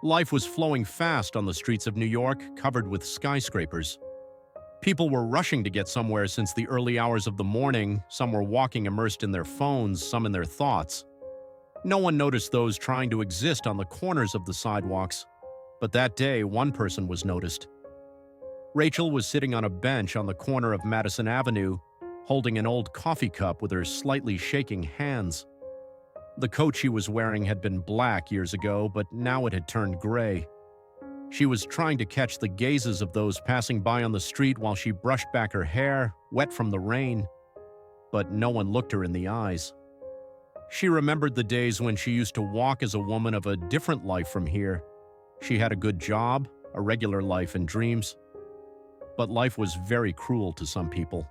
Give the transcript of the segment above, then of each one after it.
Life was flowing fast on the streets of New York, covered with skyscrapers. People were rushing to get somewhere since the early hours of the morning. Some were walking immersed in their phones, some in their thoughts. No one noticed those trying to exist on the corners of the sidewalks. But that day, one person was noticed. Rachel was sitting on a bench on the corner of Madison Avenue, holding an old coffee cup with her slightly shaking hands. The coat she was wearing had been black years ago, but now it had turned gray. She was trying to catch the gazes of those passing by on the street while she brushed back her hair, wet from the rain. But no one looked her in the eyes. She remembered the days when she used to walk as a woman of a different life from here. She had a good job, a regular life and dreams. But life was very cruel to some people.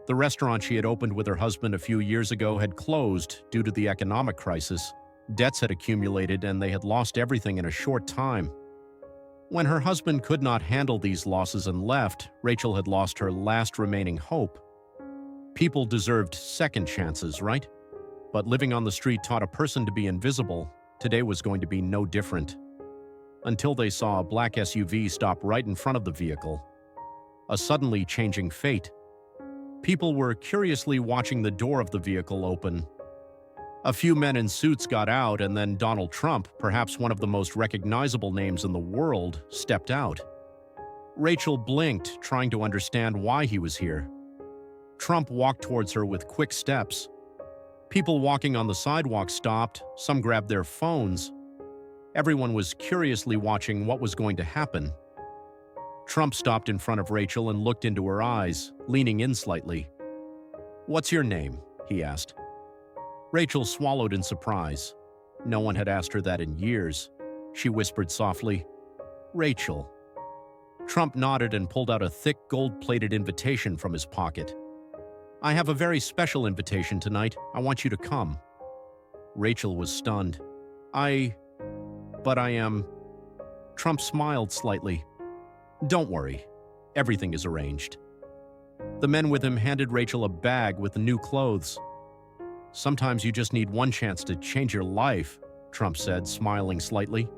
The restaurant she had opened with her husband a few years ago had closed due to the economic crisis. Debts had accumulated and they had lost everything in a short time. When her husband could not handle these losses and left, Rachel had lost her last remaining hope. People deserved second chances, right? But living on the street taught a person to be invisible. Today was going to be no different. Until they saw a black SUV stop right in front of the vehicle. A suddenly changing fate. People were curiously watching the door of the vehicle open. A few men in suits got out, and then Donald Trump, perhaps one of the most recognizable names in the world, stepped out. Rachel blinked, trying to understand why he was here. Trump walked towards her with quick steps. People walking on the sidewalk stopped, some grabbed their phones. Everyone was curiously watching what was going to happen. Trump stopped in front of Rachel and looked into her eyes, leaning in slightly. "What's your name?" he asked. Rachel swallowed in surprise. No one had asked her that in years. She whispered softly, "Rachel." Trump nodded and pulled out a thick gold-plated invitation from his pocket. "I have a very special invitation tonight. I want you to come." Rachel was stunned. But I am... Trump smiled slightly. "Don't worry. Everything is arranged." The men with him handed Rachel a bag with new clothes. "Sometimes you just need one chance to change your life," Trump said, smiling slightly.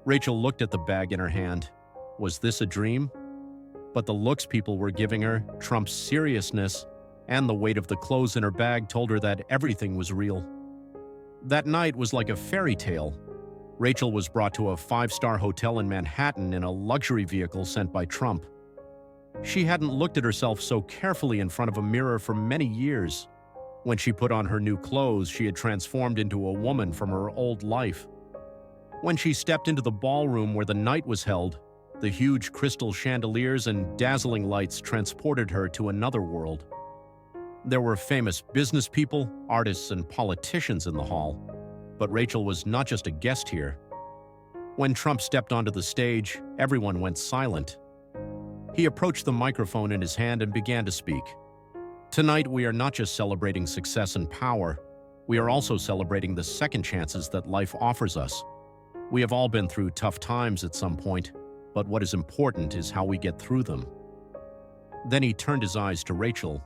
Rachel looked at the bag in her hand. Was this a dream? But the looks people were giving her, Trump's seriousness, and the weight of the clothes in her bag told her that everything was real. That night was like a fairy tale. Rachel was brought to a five-star hotel in Manhattan in a luxury vehicle sent by Trump. She hadn't looked at herself so carefully in front of a mirror for many years. When she put on her new clothes, she had transformed into a woman from her old life. When she stepped into the ballroom where the night was held, the huge crystal chandeliers and dazzling lights transported her to another world. There were famous business people, artists, and politicians in the hall. But Rachel was not just a guest here. When Trump stepped onto the stage, everyone went silent. He approached the microphone in his hand and began to speak. "Tonight, we are not just celebrating success and power. We are also celebrating the second chances that life offers us. We have all been through tough times at some point, but what is important is how we get through them." Then he turned his eyes to Rachel.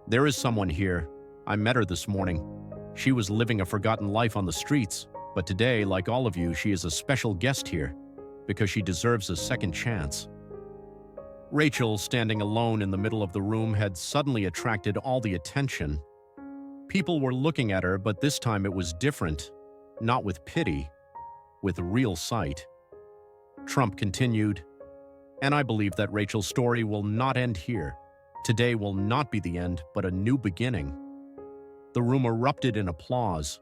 "There is someone here. I met her this morning. She was living a forgotten life on the streets, but today, like all of you, she is a special guest here, because she deserves a second chance." Rachel, standing alone in the middle of the room, had suddenly attracted all the attention. People were looking at her, but this time it was different. Not with pity, with real sight. Trump continued, "And I believe that Rachel's story will not end here. Today will not be the end, but a new beginning." The room erupted in applause.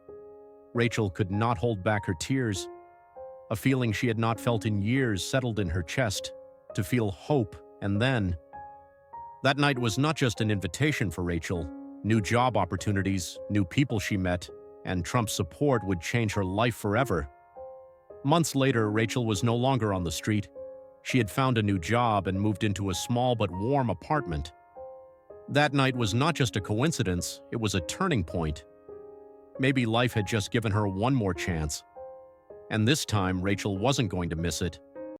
Rachel could not hold back her tears. A feeling she had not felt in years settled in her chest, to feel hope, and then... That night was not just an invitation for Rachel. New job opportunities, new people she met, and Trump's support would change her life forever. Months later, Rachel was no longer on the street. She had found a new job and moved into a small but warm apartment. That night was not just a coincidence, it was a turning point. Maybe life had just given her one more chance. And this time, Rachel wasn't going to miss it.